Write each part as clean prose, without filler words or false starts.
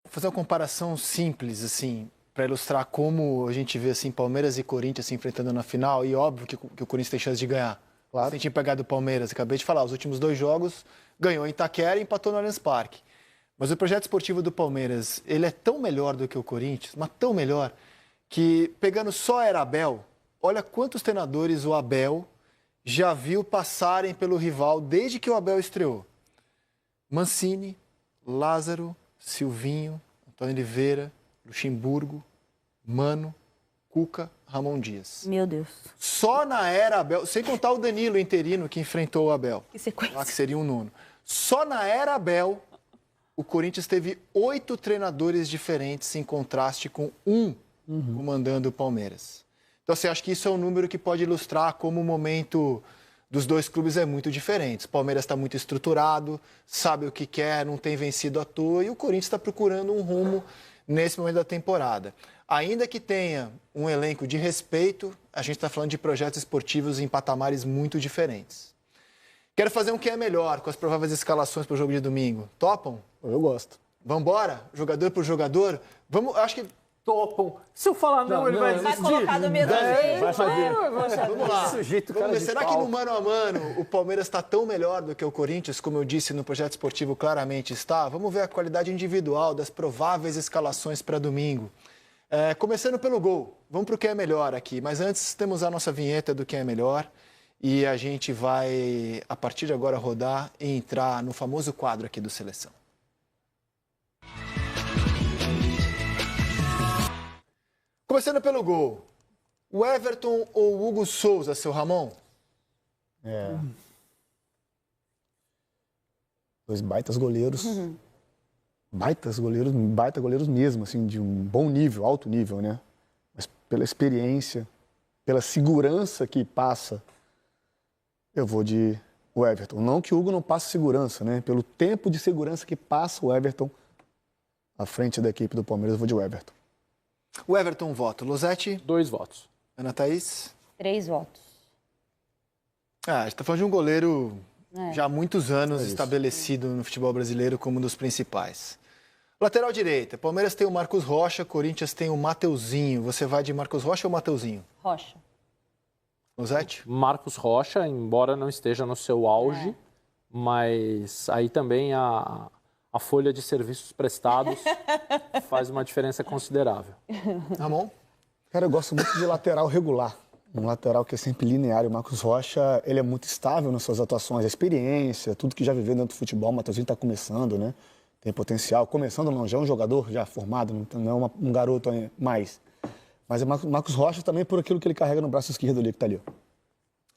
fazer uma comparação simples, assim, para ilustrar como a gente vê assim, Palmeiras e Corinthians se enfrentando na final, e óbvio que o Corinthians tem chance de ganhar. Claro. Sem tinha pegado o Palmeiras, acabei de falar, os últimos 2 jogos, ganhou em Itaquera e empatou no Allianz Parque. Mas o projeto esportivo do Palmeiras, ele é tão melhor do que o Corinthians, mas tão melhor, que pegando só era Abel, olha quantos treinadores o Abel já viu passarem pelo rival desde que o Abel estreou. Mancini, Lázaro, Silvinho, Antônio Oliveira, Luxemburgo, Mano, Cuca, Ramon Dias. Meu Deus. Só na era Abel, sem contar o Danilo interino que enfrentou o Abel. Que sequência. Lá que seria um nono. Só na era Abel, o Corinthians teve 8 treinadores diferentes em contraste com um comandando o Palmeiras. Então, assim, acho que isso é um número que pode ilustrar como o momento dos dois clubes é muito diferente. O Palmeiras está muito estruturado, sabe o que quer, não tem vencido à toa, e o Corinthians está procurando um rumo nesse momento da temporada. Ainda que tenha um elenco de respeito, a gente está falando de projetos esportivos em patamares muito diferentes. Quero fazer um que é melhor, com as prováveis escalações para o jogo de domingo. Topam? Eu gosto. Vamos embora? Jogador por jogador? Vamos, acho que... Topam. Se eu falar não, ele vai desistir. Vai colocar do mesmo jeito. Vai fazer. Vamos lá. Sujeito, Vamos cara ver, de será pau. que no mano a mano o Palmeiras está tão melhor do que o Corinthians, como eu disse no projeto esportivo claramente está? Vamos ver a qualidade individual das prováveis escalações para domingo. Começando pelo gol, vamos para o que é melhor aqui. Mas antes temos a nossa vinheta do que é melhor e a gente vai, a partir de agora, rodar e entrar no famoso quadro aqui do Seleção. Começando pelo gol, o Everton ou o Hugo Souza, seu Ramon? Dois baitas goleiros. Baita goleiros mesmo, assim, de um bom nível, alto nível, né? Mas pela experiência, pela segurança que passa, eu vou de o Everton. Não que o Hugo não passe segurança, né? Pelo tempo de segurança que passa o Everton à frente da equipe do Palmeiras, eu vou de Everton. O Everton, um voto. Losetti? 2 votos. Ana Thaís? 3 votos. A gente está falando de um goleiro já há muitos anos estabelecido no futebol brasileiro como um dos principais. Lateral direita, Palmeiras tem o Marcos Rocha, Corinthians tem o Mateuzinho. Você vai de Marcos Rocha ou Mateuzinho? Rocha. Losetti? Marcos Rocha, embora não esteja no seu auge, mas aí também a folha de serviços prestados faz uma diferença considerável. Ramon? Cara, eu gosto muito de lateral regular. Um lateral que é sempre linear. O Marcos Rocha, ele é muito estável nas suas atuações. A experiência, tudo que já viveu dentro do futebol. O Mateuzinho está começando, né? Tem potencial. Começando não, já é um jogador já formado, não é um garoto mais. Mas o Marcos Rocha também por aquilo que ele carrega no braço esquerdo ali, que tá ali.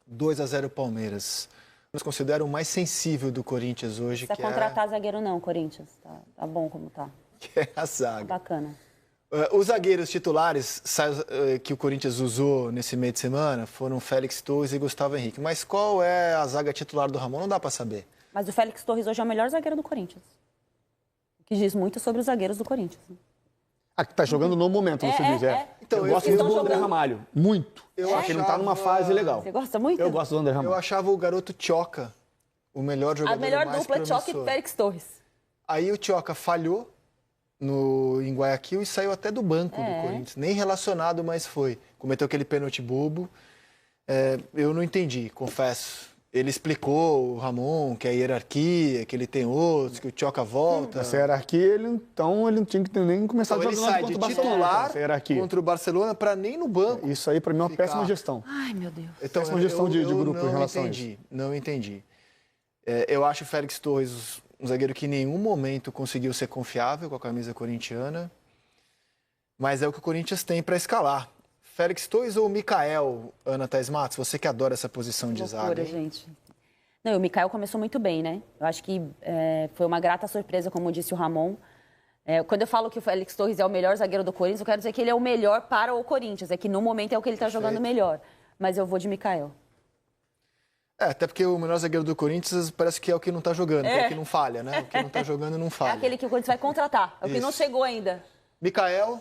2-0 Palmeiras. Nos considera o mais sensível do Corinthians hoje, Não precisa contratar zagueiro não, Corinthians. Tá bom como tá. que é a zaga. Tá bacana. Os zagueiros titulares que o Corinthians usou nesse meio de semana foram Félix Torres e Gustavo Henrique. Mas qual é a zaga titular do Ramon? Não dá para saber. Mas o Félix Torres hoje é o melhor zagueiro do Corinthians. O que diz muito sobre os zagueiros do Corinthians. Ah, que tá jogando no momento, você diz. Então, eu gosto muito do André Ramalho. Muito. Eu acho que ele não tá numa fase legal. Você gosta muito? Eu gosto do André Ramalho. Eu achava o garoto Tchoca o melhor jogador. A melhor mais dupla é Tchoca e promissor. Félix Torres. Aí o Tchoca falhou em Guayaquil e saiu até do banco do Corinthians. Nem relacionado, mas foi. Cometeu aquele pênalti bobo. Eu não entendi, confesso. Ele explicou, o Ramon, que é a hierarquia, que ele tem outros, que o Tchoca volta. Essa hierarquia, ele não tinha que nem começar Então, ele jogando sai contra de o Barcelona. titular Essa hierarquia. contra o Barcelona para nem no banco. Isso aí, pra mim, é uma péssima gestão. Ai, meu Deus. Então, péssima gestão de grupo em relação a isso. Não entendi. Eu acho o Félix Torres um zagueiro que em nenhum momento conseguiu ser confiável com a camisa corintiana, mas é o que o Corinthians tem para escalar. Félix Torres ou Mikael, Ana Thaís Matos? Você que adora essa posição de zaga. Gente. Não, o Mikael começou muito bem, né? Eu acho que foi uma grata surpresa, como disse o Ramon. Quando eu falo que o Félix Torres é o melhor zagueiro do Corinthians, eu quero dizer que ele é o melhor para o Corinthians. É que no momento é o que ele está jogando melhor. Mas eu vou de Mikael. Até porque o melhor zagueiro do Corinthians parece que é o que não está jogando, que é o que não falha, né? O que não está jogando não falha. É aquele que o Corinthians vai contratar, é o que não chegou ainda. Mikael.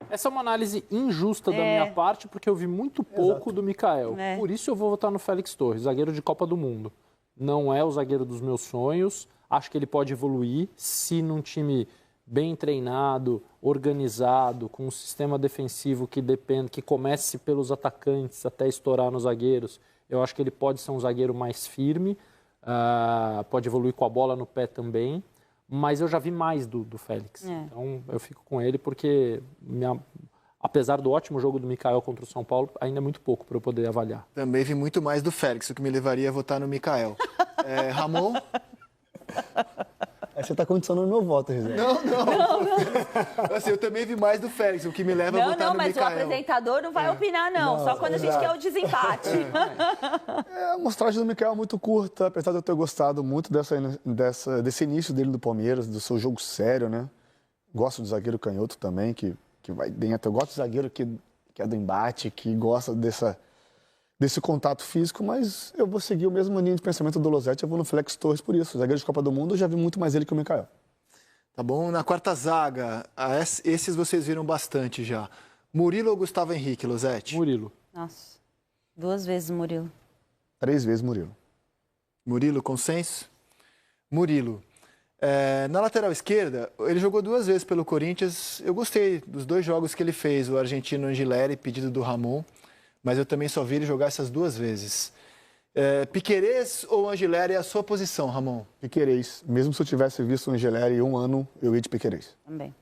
Essa é uma análise injusta da minha parte, porque eu vi muito pouco do Mikael. Por isso eu vou votar no Félix Torres, zagueiro de Copa do Mundo. Não é o zagueiro dos meus sonhos. Acho que ele pode evoluir se num time bem treinado, organizado, com um sistema defensivo que comece pelos atacantes até estourar nos zagueiros. Eu acho que ele pode ser um zagueiro mais firme, pode evoluir com a bola no pé também, mas eu já vi mais do Félix. Então eu fico com ele porque, apesar do ótimo jogo do Mikael contra o São Paulo, ainda é muito pouco para eu poder avaliar. Também vi muito mais do Félix, o que me levaria a votar no Mikael. Ramon? Aí você está condicionando meu voto, Gisele. Não. Assim, eu também vi mais do Félix, o que me leva a votar no Mikael. Não, mas o apresentador não vai opinar, não. Só quando a gente quer o desempate. A amostragem do Mikael é muito curta, apesar de eu ter gostado muito desse início dele do Palmeiras, do seu jogo sério, né? Gosto do zagueiro canhoto também, que vai dentro. Eu gosto do zagueiro que é do embate, que gosta desse contato físico, mas eu vou seguir o mesmo linha de pensamento do Losetti, eu vou no Félix Torres por isso. O zagueiro de Copa do Mundo, eu já vi muito mais ele que o Mikael. Tá bom? Na quarta zaga, esses vocês viram bastante já. Murilo ou Gustavo Henrique, Losetti? Murilo. Nossa, 2 vezes Murilo. 3 vezes Murilo. Murilo, consenso? Murilo. Na lateral esquerda, ele jogou 2 vezes pelo Corinthians. Eu gostei dos 2 jogos que ele fez, o argentino Angileri, pedido do Ramon, mas eu também só vi ele jogar essas 2 vezes. Piquerez ou Angileri é a sua posição, Ramon? Piquerez. Mesmo se eu tivesse visto o Angileri em 1 ano, eu ia de Piquerez. Também.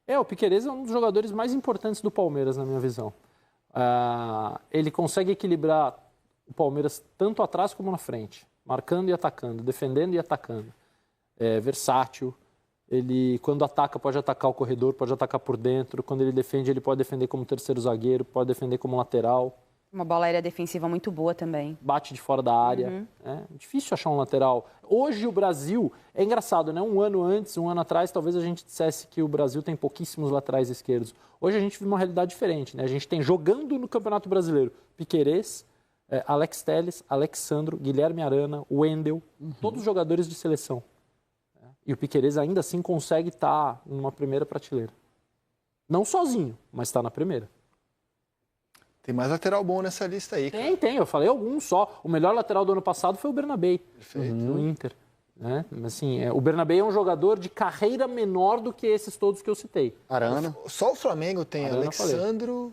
O Piquerez é um dos jogadores mais importantes do Palmeiras, na minha visão. Ele consegue equilibrar o Palmeiras tanto atrás como na frente, marcando e atacando, defendendo e atacando. É versátil, ele quando ataca pode atacar o corredor, pode atacar por dentro, quando ele defende ele pode defender como terceiro zagueiro, pode defender como lateral. Uma bola aérea defensiva muito boa também. Bate de fora da área. É difícil achar um lateral. Hoje o Brasil, é engraçado, né? Um ano atrás, talvez a gente dissesse que o Brasil tem pouquíssimos laterais esquerdos. Hoje a gente vive uma realidade diferente, né? A gente tem jogando no Campeonato Brasileiro Piquerez, Alex Telles, Alexandro, Guilherme Arana, Wendel, todos jogadores de seleção. E o Piquerez ainda assim consegue estar numa primeira prateleira. Não sozinho, mas está na primeira. Tem mais lateral bom nessa lista aí, cara. Tem. Eu falei alguns só. O melhor lateral do ano passado foi o Bernabei. Perfeito. No Inter. Né? Assim, o Bernabei é um jogador de carreira menor do que esses todos que eu citei. Arana. Só o Flamengo tem Arana, Alexandro,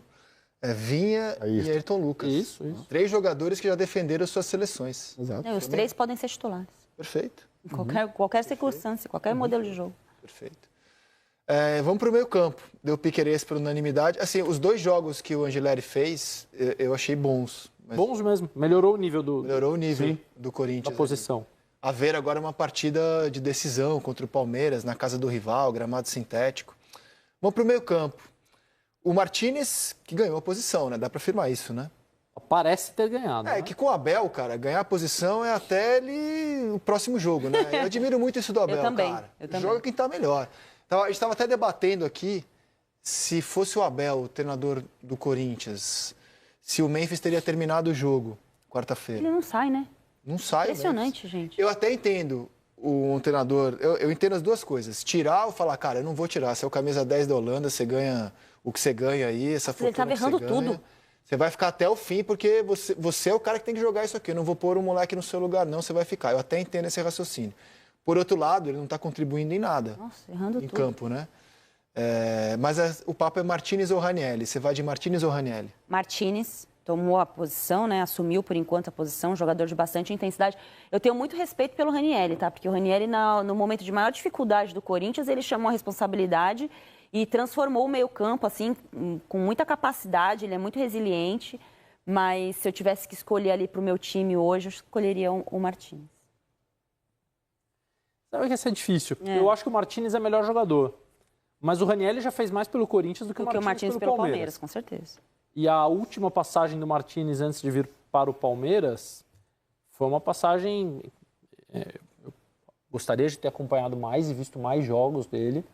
Vinha e Ayrton Lucas. Isso. 3 jogadores que já defenderam suas seleções. Exato. Os 3 podem ser titulares. Perfeito. Em qualquer circunstância, qualquer modelo de jogo. Perfeito. Vamos para o meio campo. Deu Piquerez por unanimidade. Assim, os 2 jogos que o Angileri fez, eu achei bons. Bons mesmo. Melhorou o nível Melhorou o nível do Corinthians. Da posição. Haver agora uma partida de decisão contra o Palmeiras, na casa do rival, gramado sintético. Vamos para o meio campo. O Martínez, que ganhou a posição, né? Dá para afirmar isso, né? Parece ter ganhado. É que com o Abel, cara, ganhar a posição é até o próximo jogo, né? Eu admiro muito isso do Abel, cara. Joga quem tá melhor. Então, a gente estava até debatendo aqui se fosse o Abel, o treinador do Corinthians, se o Memphis teria terminado o jogo quarta-feira. Ele não sai, né? Não sai. Impressionante, gente. Eu até entendo um treinador, eu entendo as 2 coisas. Tirar ou falar, cara, eu não vou tirar. Você é o camisa 10 da Holanda, você ganha o que você ganha aí, essa fortuna que você ganha. Ele estava errando tudo. Você vai ficar até o fim, porque você é o cara que tem que jogar isso aqui. Eu não vou pôr o moleque no seu lugar, não, você vai ficar. Eu até entendo esse raciocínio. Por outro lado, ele não está contribuindo em nada. Nossa, errando em tudo. campo, né? Mas o papo é Martínez ou Ranieri. Você vai de Martínez ou Ranieri? Martínez tomou a posição, né? Assumiu por enquanto a posição, jogador de bastante intensidade. Eu tenho muito respeito pelo Ranieri, tá? Porque o Ranieri, no momento de maior dificuldade do Corinthians, ele chamou a responsabilidade e transformou o meio-campo, assim, com muita capacidade. Ele é muito resiliente. Mas se eu tivesse que escolher ali para o meu time hoje, eu escolheria o Martínez. Sabe que isso é difícil. Eu acho que o Martínez é melhor jogador. Mas o Ranieri já fez mais pelo Corinthians do que o Martínez pelo Palmeiras. Com certeza. E a última passagem do Martínez antes de vir para o Palmeiras foi uma passagem... eu gostaria de ter acompanhado mais e visto mais jogos dele.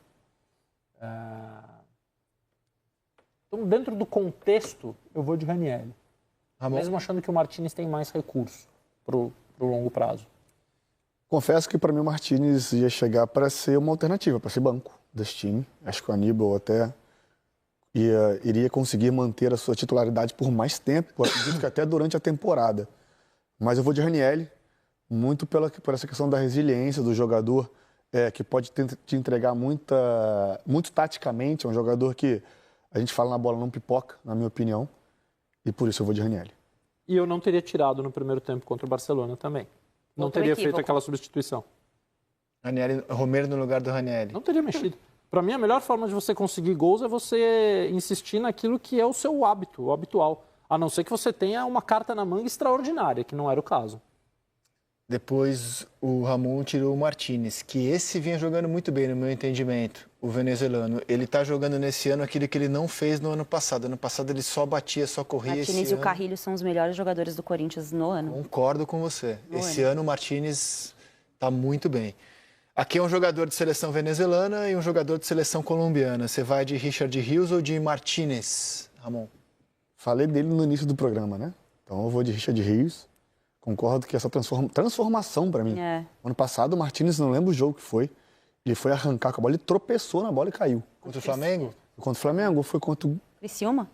Então, dentro do contexto, eu vou de Ranieri. Mesmo achando que o Martínez tem mais recurso para o longo prazo. Confesso que para mim o Martínez ia chegar para ser uma alternativa, para ser banco desse time. Acho que o Aníbal até iria conseguir manter a sua titularidade por mais tempo, acredito que até durante a temporada. Mas eu vou de Ranieri, muito por essa questão da resiliência do jogador, que pode te entregar muito taticamente. É um jogador que a gente fala na bola não pipoca, na minha opinião. E por isso eu vou de Ranieri. E eu não teria tirado no primeiro tempo contra o Barcelona também. Não teria feito aquela substituição. Romero no lugar do Ranieri. Não teria mexido. Para mim, a melhor forma de você conseguir gols é você insistir naquilo que é o seu hábito, o habitual. A não ser que você tenha uma carta na manga extraordinária, que não era o caso. Depois o Ramon tirou o Martínez, que esse vinha jogando muito bem no meu entendimento, o venezuelano. Ele está jogando nesse ano aquilo que ele não fez no ano passado. Ano passado ele só batia, só corria. Martínez e o Carrilho são os melhores jogadores do Corinthians no ano. Concordo com você. Esse ano o Martínez está muito bem. Aqui é um jogador de seleção venezuelana e um jogador de seleção colombiana. Você vai de Richard Rios ou de Martínez, Ramon? Falei dele no início do programa, né? Então eu vou de Richard Rios. Concordo que essa transformação para mim. Ano passado o Martínez, não lembro o jogo que foi, ele foi arrancar com a bola, ele tropeçou na bola e caiu. Contra o Flamengo? Contra o Flamengo, foi contra o... Criciúma?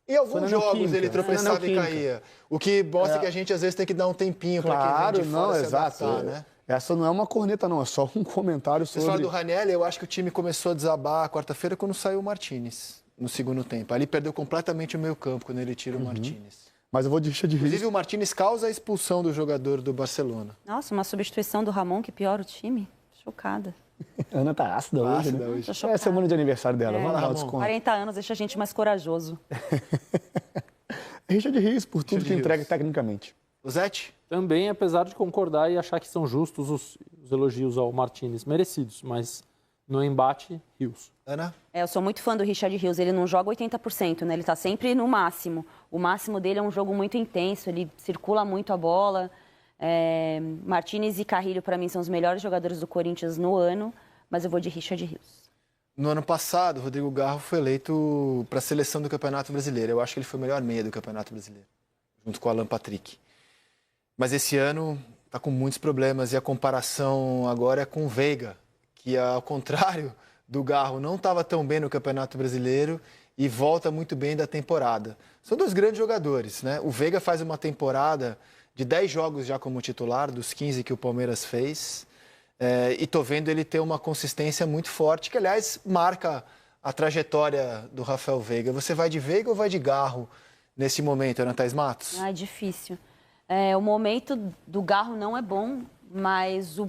Em alguns jogos ele tropeçava e caía. O que mostra que a gente às vezes tem que dar um tempinho para quem vem de fora se adaptar, né? Essa não é uma corneta, não. É só um comentário sobre... Você fala do Ranieri, eu acho que o time começou a desabar quarta-feira quando saiu o Martínez, no segundo tempo. Ali perdeu completamente o meio campo quando ele tira o Martínez. Mas eu vou de Richard Rios. Inclusive, o Martínez causa a expulsão do jogador do Barcelona. Nossa, uma substituição do Ramon que piora o time? Chocada. Ana tá ácida hoje, né? É a semana de aniversário dela. Vamos lá, desconto. 40 anos deixa a gente mais corajoso. Richard Rios, por tudo que entrega tecnicamente. O Zete? Também, apesar de concordar e achar que são justos os elogios ao Martínez, merecidos, mas no embate, Rios. Ana? Eu sou muito fã do Richard Rios, ele não joga 80%, né? Ele tá sempre no máximo. O máximo dele é um jogo muito intenso, ele circula muito a bola. Martínez e Carrilho, para mim, são os melhores jogadores do Corinthians no ano, mas eu vou de Richard Rios. No ano passado, o Rodrigo Garro foi eleito para a seleção do Campeonato Brasileiro. Eu acho que ele foi o melhor meia do Campeonato Brasileiro, junto com o Alan Patrick. Mas esse ano está com muitos problemas e a comparação agora é com o Veiga, que ao contrário do Garro não estava tão bem no Campeonato Brasileiro e volta muito bem da temporada. São dois grandes jogadores, né? O Veiga faz uma temporada de 10 jogos já como titular, dos 15 que o Palmeiras fez. E tô vendo ele ter uma consistência muito forte, que aliás marca a trajetória do Rafael Veiga. Você vai de Veiga ou vai de Garro nesse momento, Ana Thaís Matos? É difícil. O momento do Garro não é bom, mas o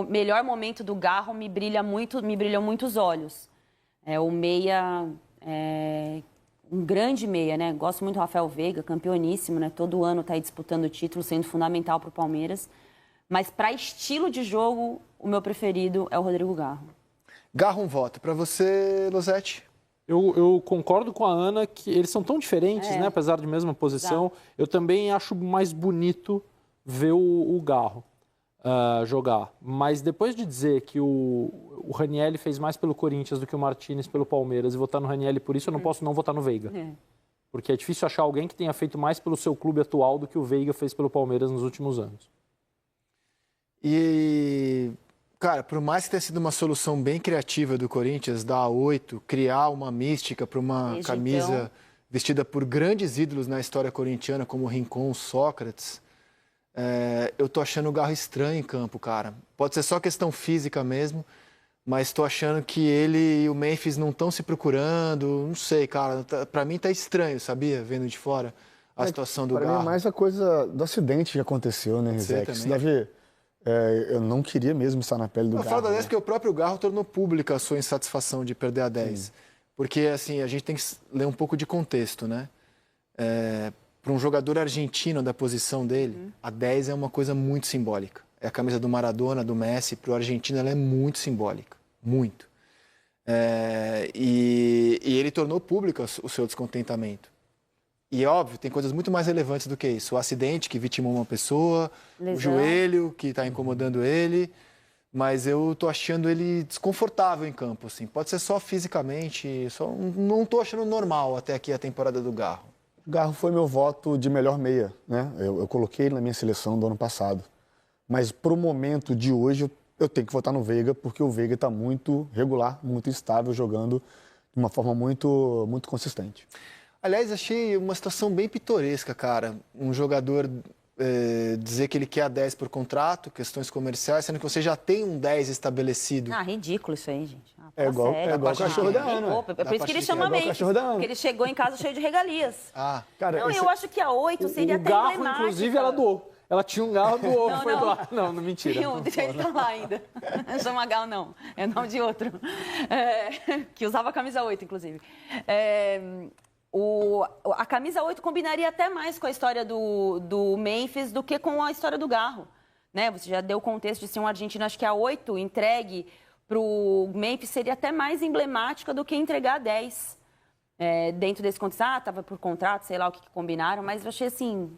melhor momento do Garro me brilham muito os olhos. O meia, um grande meia, né? Gosto muito do Rafael Veiga, campeoníssimo, né? Todo ano está aí disputando o título, sendo fundamental para o Palmeiras. Mas para estilo de jogo, o meu preferido é o Rodrigo Garro. Garro, um voto. Para você, Losete? Eu concordo com a Ana que eles são tão diferentes, né? Apesar de mesma posição. Exato. Eu também acho mais bonito ver o Garro jogar. Mas depois de dizer que o Ranieri fez mais pelo Corinthians do que o Martínez pelo Palmeiras e votar no Ranieri por isso, eu não posso não votar no Veiga. Porque é difícil achar alguém que tenha feito mais pelo seu clube atual do que o Veiga fez pelo Palmeiras nos últimos anos. E, cara, por mais que tenha sido uma solução bem criativa do Corinthians, da A8, criar uma mística para uma camisa vestida por grandes ídolos na história corintiana, como Rincon, Sócrates, eu tô achando o Garro estranho em campo, cara. Pode ser só questão física mesmo, mas tô achando que ele e o Memphis não estão se procurando, não sei, cara. Para mim tá estranho, sabia? Vendo de fora a situação do Garro. Para mim é mais a coisa do acidente que aconteceu, né, Rizek? Isso deve... eu não queria mesmo estar na pele do Garro. Eu falo da 10 porque o próprio Garro tornou pública a sua insatisfação de perder a 10. Porque, assim, a gente tem que ler um pouco de contexto, né? Para um jogador argentino da posição dele, a 10 é uma coisa muito simbólica. É a camisa do Maradona, do Messi. Para o argentino, ela é muito simbólica. Muito. E ele tornou público o seu descontentamento. E, óbvio, tem coisas muito mais relevantes do que isso. O acidente que vitimou uma pessoa, o joelho que está incomodando ele. Mas eu tô achando ele desconfortável em campo, assim. Pode ser só fisicamente, não tô achando normal até aqui a temporada do Garro. O Garro foi meu voto de melhor meia, né? Eu coloquei ele na minha seleção do ano passado. Mas pro momento de hoje, eu tenho que votar no Veiga, porque o Veiga está muito regular, muito estável, jogando de uma forma muito, muito consistente. Aliás, achei uma situação bem pitoresca, cara. Um jogador dizer que ele quer a 10 por contrato, questões comerciais, sendo que você já tem um 10 estabelecido. Ah, ridículo isso aí, gente. É igual o cachorro da Ana. É por isso que ele chama Memphis, porque ele chegou em casa cheio de regalias. Cara, não, eu acho que a 8 seria até garro, emblemática. inclusive, ela doou. Ela tinha um garro, doou. Foi doar. Não, mentira. Ele tá lá ainda. Não chama Gal, não. É nome de outro. Que usava a camisa 8, inclusive. A camisa 8 combinaria até mais com a história do Memphis do que com a história do Garro. Né? Você já deu o contexto de ser um argentino, acho que a 8 entregue para o Memphis seria até mais emblemática do que entregar a 10. Dentro desse contexto, estava por contrato, sei lá o que combinaram, mas eu achei assim...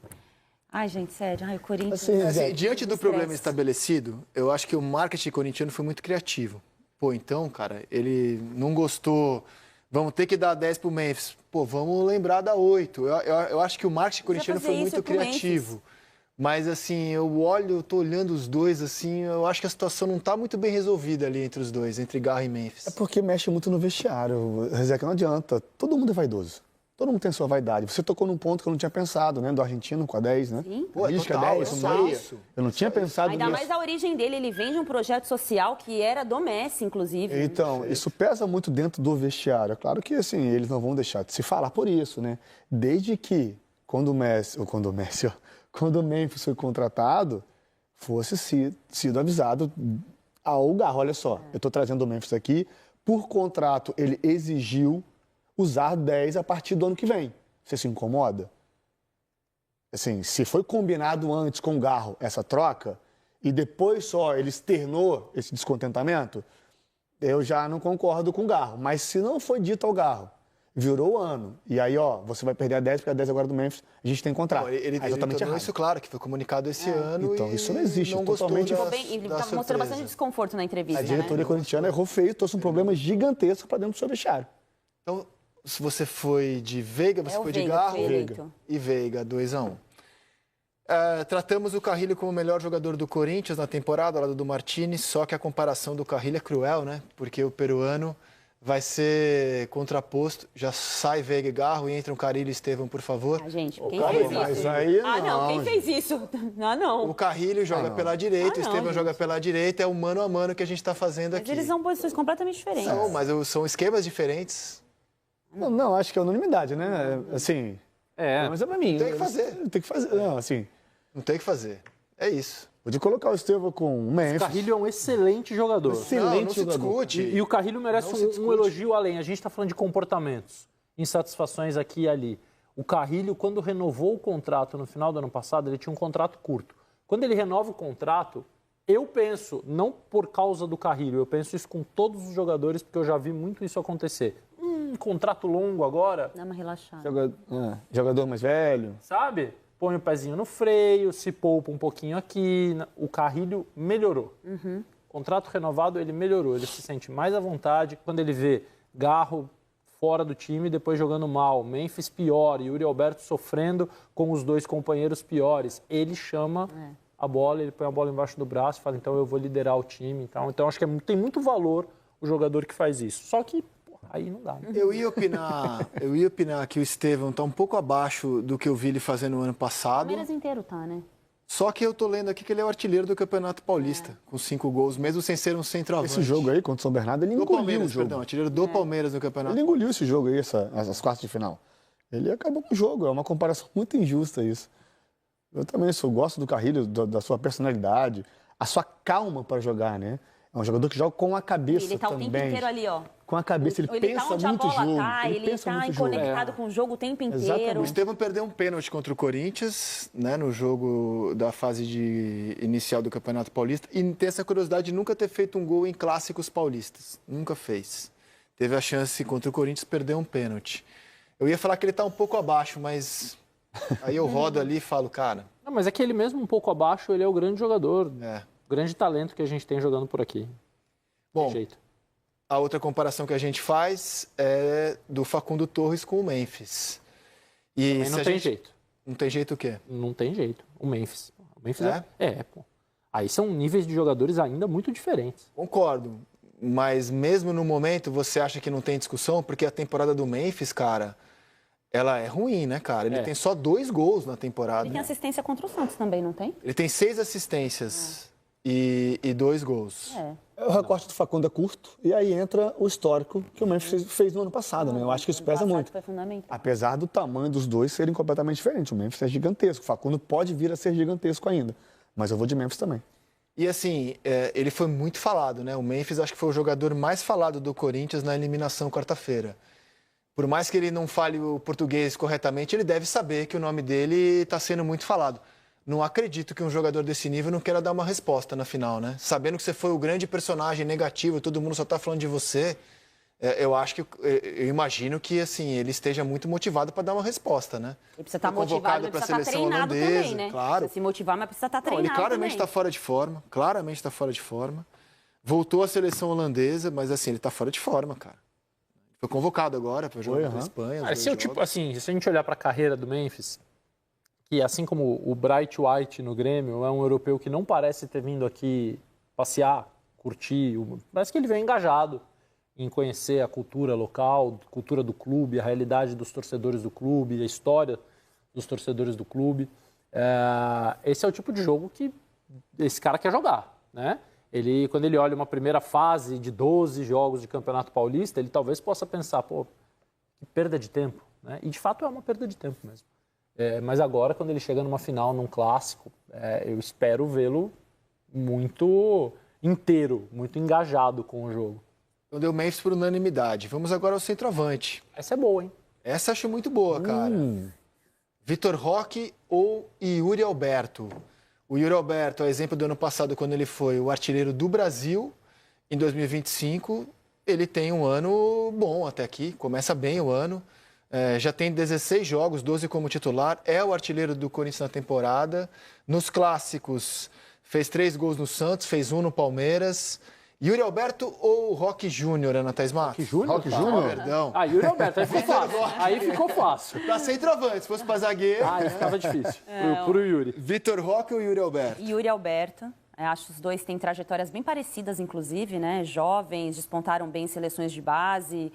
Ai, gente, sério, o Corinthians... Diante do problema estabelecido, eu acho que o marketing corintiano foi muito criativo. Pô, então, cara, ele não gostou... Vamos ter que dar 10 pro Memphis. Pô, vamos lembrar da 8. Eu acho que o marketing corintiano foi muito criativo. Mas, assim, eu tô olhando os dois, assim, eu acho que a situação não tá muito bem resolvida ali entre os dois, entre Garro e Memphis. É porque mexe muito no vestiário, Rezeca, não adianta. Todo mundo é vaidoso. Todo mundo tem sua vaidade. Você tocou num ponto que eu não tinha pensado, né? Do argentino com a 10, né? Sim. Pô, total, 10, eu não tinha pensado Ainda nisso. mais a origem dele, ele vem de um projeto social que era do Messi, inclusive. Então, isso pesa muito dentro do vestiário. Claro que, assim, eles não vão deixar de se falar por isso, né? Desde que, quando o Memphis foi contratado, fosse sido avisado ao Garro, olha só, eu estou trazendo o Memphis aqui, por contrato ele exigiu usar 10 a partir do ano que vem. Você se incomoda? Assim, se foi combinado antes com o Garro essa troca e depois só ele externou esse descontentamento, eu já não concordo com o Garro. Mas se não foi dito ao Garro, virou o ano, e aí, você vai perder a 10, porque a 10 agora do Memphis, a gente tem contrato. Ele tornou isso claro, que foi comunicado esse ano. Então, isso não existe. Não totalmente. Ele estava mostrando bastante desconforto na entrevista. A diretoria corintiana errou feio, trouxe um problema gigantesco para dentro do seu vestiário. Então, se você foi de Veiga, você foi de Garro e Veiga, 2-1. Tratamos o Carrilho como o melhor jogador do Corinthians na temporada, ao lado do Martínez, só que a comparação do Carrilho é cruel, né? Porque o peruano vai ser contraposto, já sai Veiga e Garro e entram Carrilho e Estevão, por favor. Gente, quem fez isso? Mas aí não, quem fez isso? Não. O Carrilho joga pela direita, o Estevão joga pela direita, é o mano a mano que a gente está fazendo aqui. Mas eles são posições completamente diferentes. Não, mas são esquemas diferentes. Não, acho que é unanimidade, né? Assim, mas é pra mim. Tem que fazer. Tem que fazer, não, assim... Não tem que fazer. É isso. Pode colocar o Estevão com o Memphis. O Carrilho é um excelente jogador. Não se discute. E o Carrilho merece um elogio além. A gente está falando de comportamentos, insatisfações aqui e ali. O Carrilho, quando renovou o contrato no final do ano passado, ele tinha um contrato curto. Quando ele renova o contrato, eu penso, não por causa do Carrilho, eu penso isso com todos os jogadores, porque eu já vi muito isso acontecer. Contrato longo agora. Dá uma relaxada. Jogador mais velho. Sabe? Põe o pezinho no freio, se poupa um pouquinho aqui. O Carrilho melhorou. Contrato renovado, ele melhorou. Ele se sente mais à vontade. Quando ele vê Garro fora do time, depois jogando mal, Memphis pior, Yuri Alberto sofrendo com os dois companheiros piores, ele chama a bola, ele põe a bola embaixo do braço e fala, então eu vou liderar o time. Então acho que tem muito valor o jogador que faz isso. Só que aí não dá. Né? Eu ia opinar que o Estevão está um pouco abaixo do que eu vi ele fazendo no ano passado. O Palmeiras inteiro tá, né? Só que eu tô lendo aqui que ele é o artilheiro do Campeonato Paulista, com 5 gols, mesmo sem ser um centroavante. Esse jogo aí contra o São Bernardo, ele engoliu o jogo. Artilheiro do Palmeiras no Campeonato. Ele engoliu esse jogo aí, as quartas de final. Ele acabou com o jogo, é uma comparação muito injusta isso. Eu também gosto do Carrilho, da sua personalidade, a sua calma para jogar, né? É um jogador que joga com a cabeça também. Ele tá o tempo inteiro ali, ó. Com a cabeça, ele pensa tá muito o jogo. Ele tá conectado com o jogo o tempo inteiro. Exatamente. O Estevão perdeu um pênalti contra o Corinthians, né, no jogo da fase inicial do Campeonato Paulista. E tem essa curiosidade de nunca ter feito um gol em clássicos paulistas. Nunca fez. Teve a chance contra o Corinthians, perdeu um pênalti. Eu ia falar que ele tá um pouco abaixo, mas aí eu rodo ali e falo, cara... Não, mas é que ele mesmo um pouco abaixo, ele é o grande jogador. Grande talento que a gente tem jogando por aqui. Bom, a outra comparação que a gente faz é do Facundo Torres com o Memphis. E também não tem jeito. Não tem jeito o quê? Não tem jeito. O Memphis pô. Aí são níveis de jogadores ainda muito diferentes. Concordo. Mas mesmo no momento, você acha que não tem discussão? Porque a temporada do Memphis, cara, ela é ruim, né, cara? Ele tem só 2 gols na temporada. Ele tem assistência contra o Santos também, não tem? Ele tem 6 assistências e 2 gols. O recorte do Facundo é curto, e aí entra o histórico que o Memphis fez no ano passado, né? Eu acho que isso pesa muito. Foi fundamental. Apesar do tamanho dos dois serem completamente diferentes. O Memphis é gigantesco, o Facundo pode vir a ser gigantesco ainda. Mas eu vou de Memphis também. E assim, ele foi muito falado, né? O Memphis acho que foi o jogador mais falado do Corinthians na eliminação quarta-feira. Por mais que ele não fale o português corretamente, ele deve saber que o nome dele está sendo muito falado. Não acredito que um jogador desse nível não queira dar uma resposta na final, né? Sabendo que você foi o grande personagem negativo, todo mundo só está falando de você, eu imagino que assim ele esteja muito motivado para dar uma resposta, né? Ele precisa estar motivado, ele precisa estar treinado também, né? Claro. Precisa se motivar, mas precisa estar treinado Ele claramente também. está fora de forma, claramente está fora de forma. Voltou à seleção holandesa, mas assim, ele está fora de forma, cara. Foi convocado agora para jogar na Espanha. Esse é o tipo, assim, se a gente olhar para a carreira do Memphis, que assim como o Bright White no Grêmio, é um europeu que não parece ter vindo aqui passear, curtir, parece que ele veio engajado em conhecer a cultura local, a cultura do clube, a realidade dos torcedores do clube, a história dos torcedores do clube. Esse é o tipo de jogo que esse cara quer jogar, né? Quando ele olha uma primeira fase de 12 jogos de Campeonato Paulista, ele talvez possa pensar, pô, que perda de tempo, né? E de fato é uma perda de tempo mesmo. Mas agora, quando ele chega numa final, num clássico, eu espero vê-lo muito inteiro, muito engajado com o jogo. Então deu Memphis por unanimidade. Vamos agora ao centroavante. Essa é boa, hein? Essa eu acho muito boa, cara. Vitor Roque ou Yuri Alberto? O Yuri Alberto é exemplo do ano passado, quando ele foi o artilheiro do Brasil. Em 2025, ele tem um ano bom até aqui, começa bem o ano. Já tem 16 jogos, 12 como titular, é o artilheiro do Corinthians na temporada. Nos clássicos, fez 3 gols no Santos, fez 1 no Palmeiras. Yuri Alberto ou Roque Júnior, Ana Thaís Matos? Roque Júnior? Roque Júnior? Perdão. Yuri Alberto, aí ficou fácil. Aí ficou fácil. Pra centroavante, se fosse pra zagueiro. Aí ficava difícil. Pro Yuri. Vitor Roque ou Yuri Alberto? Yuri Alberto. Acho que os dois têm trajetórias bem parecidas, inclusive, né? Jovens, despontaram bem em seleções de base,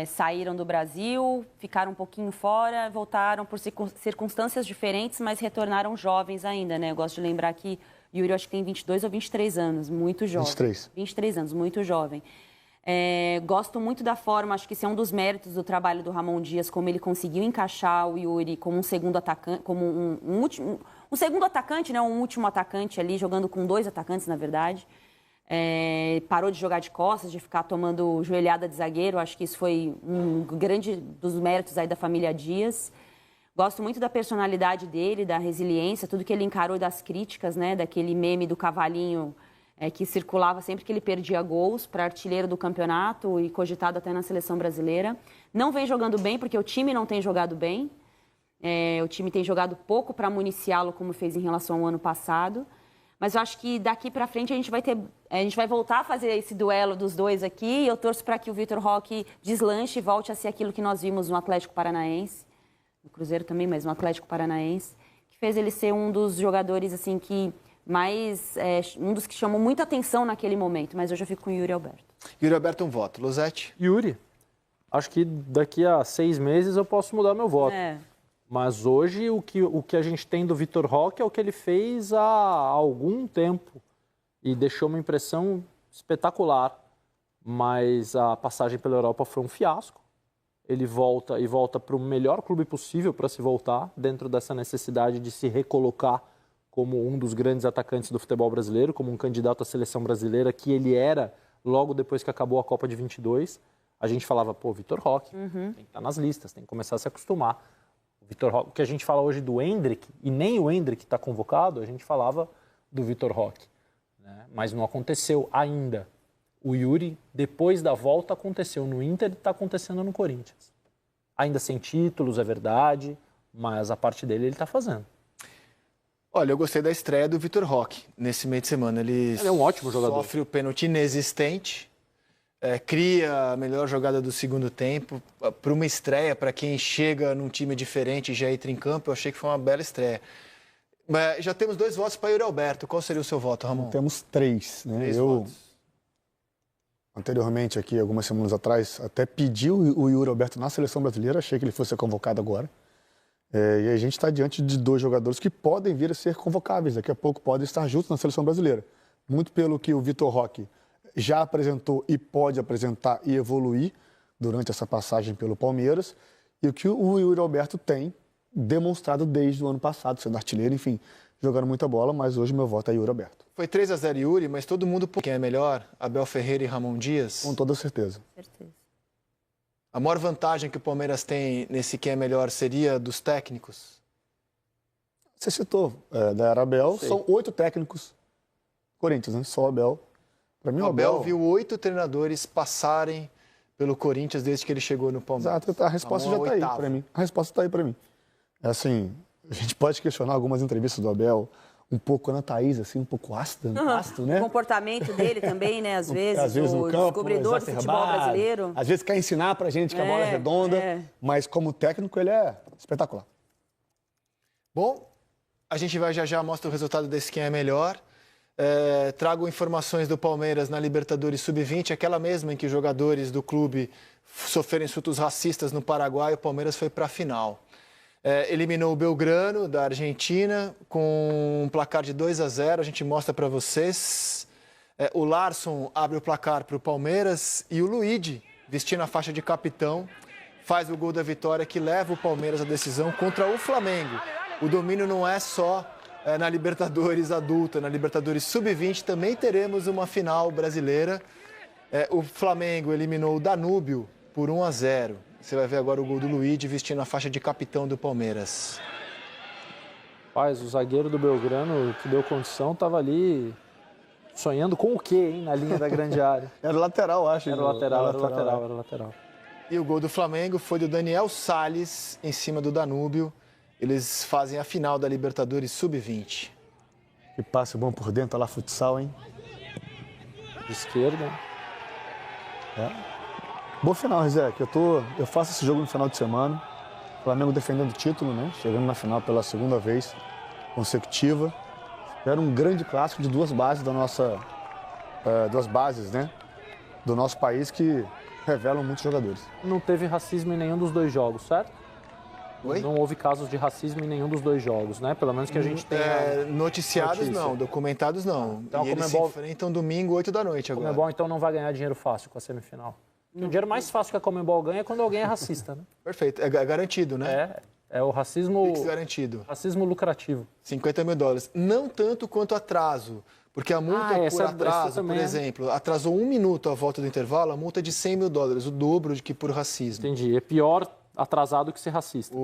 saíram do Brasil, ficaram um pouquinho fora, voltaram por circunstâncias diferentes, mas retornaram jovens ainda, né? Eu gosto de lembrar que Yuri, acho que tem 22 ou 23 anos, muito jovem. 23. 23 anos, muito jovem. Gosto muito da forma, acho que esse é um dos méritos do trabalho do Ramon Dias, como ele conseguiu encaixar o Yuri como um segundo atacante, como um segundo atacante, né, um último atacante ali, jogando com 2 atacantes, na verdade. Parou de jogar de costas, de ficar tomando joelhada de zagueiro, acho que isso foi um grande dos méritos aí da família Dias. Gosto muito da personalidade dele, da resiliência, tudo que ele encarou das críticas, né, daquele meme do cavalinho que circulava sempre que ele perdia gols para artilheiro do campeonato e cogitado até na seleção brasileira. Não vem jogando bem, porque o time não tem jogado bem. O time tem jogado pouco para municiá-lo, como fez em relação ao ano passado. Mas eu acho que daqui para frente a gente vai voltar a fazer esse duelo dos dois aqui. E eu torço para que o Vitor Roque deslanche e volte a ser aquilo que nós vimos no Atlético Paranaense. No Cruzeiro também, mas no Atlético Paranaense, que fez ele ser um dos jogadores assim que mais um dos que chamou muita atenção naquele momento. Mas hoje eu fico com o Yuri Alberto. Yuri Alberto, um voto. Losetti? Yuri. Acho que daqui a 6 meses eu posso mudar meu voto. Mas hoje o que a gente tem do Vitor Roque é o que ele fez há algum tempo e deixou uma impressão espetacular. Mas a passagem pela Europa foi um fiasco. Ele volta para o melhor clube possível para se voltar, dentro dessa necessidade de se recolocar como um dos grandes atacantes do futebol brasileiro, como um candidato à seleção brasileira, que ele era logo depois que acabou a Copa de 22. A gente falava, Vitor Roque, tem que estar nas listas, tem que começar a se acostumar. Vitor Roque, o que a gente fala hoje do Endrick, e nem o Endrick está convocado, a gente falava do Vitor Roque, né? Mas não aconteceu ainda. O Yuri, depois da volta, aconteceu no Inter e está acontecendo no Corinthians. Ainda sem títulos, é verdade, mas a parte dele ele está fazendo. Olha, eu gostei da estreia do Vitor Roque nesse meio de semana. Ele é um ótimo jogador. Sofre o pênalti inexistente, cria a melhor jogada do segundo tempo. Para uma estreia, para quem chega num time diferente e já entra em campo, eu achei que foi uma bela estreia. Mas já temos 2 votos para Yuri Alberto. Qual seria o seu voto, Ramon? Temos 3, né? 3 votos. anteriormente aqui, algumas semanas atrás, até pediu o Yuri Alberto na seleção brasileira, achei que ele fosse convocado agora. E a gente está diante de 2 jogadores que podem vir a ser convocáveis, daqui a pouco podem estar juntos na seleção brasileira. Muito pelo que o Vitor Roque já apresentou e pode apresentar e evoluir durante essa passagem pelo Palmeiras, e o que o Yuri Alberto tem demonstrado desde o ano passado, sendo artilheiro, enfim, jogando muita bola, mas hoje meu voto é Yuri Alberto. Foi 3-0 Yuri, mas todo mundo quem é melhor? Abel Ferreira e Ramon Dias? Com toda certeza. Certeza. A maior vantagem que o Palmeiras tem nesse quem é melhor seria dos técnicos? Você citou, da era Abel, são 8 técnicos Corinthians, né? Só o Abel. Para mim, O Abel viu 8 treinadores passarem pelo Corinthians desde que ele chegou no Palmeiras. Exato, a resposta já está aí para mim. A resposta está aí para mim. É assim, a gente pode questionar algumas entrevistas do Abel, um pouco Ana Thaís, assim, um pouco ácido, né? O comportamento dele também, né? Às vezes no o campo, descobridor do futebol brasileiro. Às vezes quer ensinar pra gente que a bola é redonda, mas como técnico ele é espetacular. Bom, a gente vai já mostra o resultado desse quem é melhor. Trago informações do Palmeiras na Libertadores Sub-20, aquela mesma em que jogadores do clube sofreram insultos racistas no Paraguai, o Palmeiras foi para a final. Eliminou o Belgrano, da Argentina, com um placar de 2-0, a gente mostra para vocês. O Larsson abre o placar para o Palmeiras e o Luigi, vestindo a faixa de capitão, faz o gol da vitória que leva o Palmeiras à decisão contra o Flamengo. O domínio não é só na Libertadores adulta, na Libertadores Sub-20 também teremos uma final brasileira. O Flamengo eliminou o Danúbio por 1-0. Você vai ver agora o gol do Luigi vestindo a faixa de capitão do Palmeiras. Rapaz, o zagueiro do Belgrano, que deu condição, estava ali sonhando com o quê, hein, na linha da grande área? Era lateral, acho. Era lateral. E o gol do Flamengo foi do Daniel Salles em cima do Danúbio. Eles fazem a final da Libertadores Sub-20. Que passe bom por dentro, lá futsal, hein? De esquerda. Bom final, Rizek. Eu faço esse jogo no final de semana. O Flamengo defendendo o título, né? Chegando na final pela 2ª vez consecutiva. Era um grande clássico de 2 bases da nossa... 2 bases, né? Do nosso país que revelam muitos jogadores. Não teve racismo em nenhum dos 2 jogos, certo? Oi? Não houve casos de racismo em nenhum dos 2 jogos, né? Pelo menos que a gente tenha noticiados notícia. Não, documentados não. Então, e eles se enfrentam domingo, 8 da noite A agora. Comembol, então, não vai ganhar dinheiro fácil com a semifinal. O dinheiro mais fácil que a Comembol ganha é quando alguém é racista, né? Perfeito, é garantido, né? É o racismo... Pix garantido. Racismo lucrativo. $50 mil. Não tanto quanto atraso. Porque a multa por atraso, por exemplo, atrasou 1 minuto a volta do intervalo, a multa é de $100 mil, o dobro de que por racismo. Entendi. É pior atrasado que ser racista.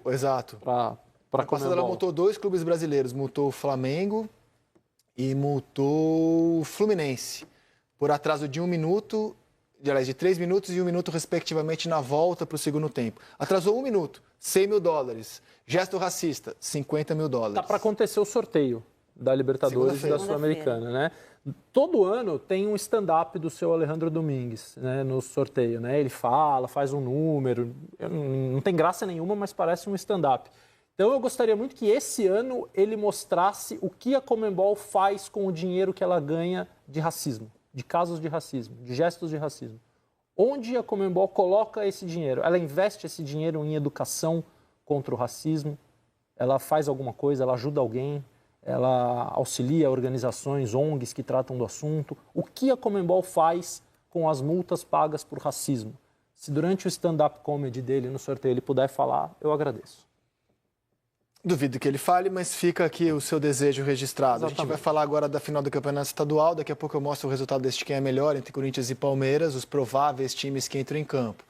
Exato. Para Comembol. Ela multou 2 clubes brasileiros, multou o Flamengo e multou o Fluminense. Por atraso de 1 minuto, de 3 minutos e 1 minuto, respectivamente, na volta para o segundo tempo. Atrasou 1 minuto, $100 mil. Gesto racista, $50 mil. Tá para acontecer o sorteio da Libertadores e da Sul-Americana, né? Todo ano tem um stand-up do seu Alejandro Domingues, né, no sorteio, né? Ele fala, faz um número, não tem graça nenhuma, mas parece um stand-up. Então eu gostaria muito que esse ano ele mostrasse o que a Conmebol faz com o dinheiro que ela ganha de racismo, de casos de racismo, de gestos de racismo. Onde a Conmebol coloca esse dinheiro? Ela investe esse dinheiro em educação contra o racismo? Ela faz alguma coisa? Ela ajuda alguém? Ela auxilia organizações, ONGs que tratam do assunto. O que a Conmebol faz com as multas pagas por racismo? Se durante o stand-up comedy dele no sorteio ele puder falar, eu agradeço. Duvido que ele fale, mas fica aqui o seu desejo registrado. Exatamente. A gente vai falar agora da final do Campeonato Estadual. Daqui a pouco eu mostro o resultado deste quem é melhor entre Corinthians e Palmeiras, os prováveis times que entram em campo.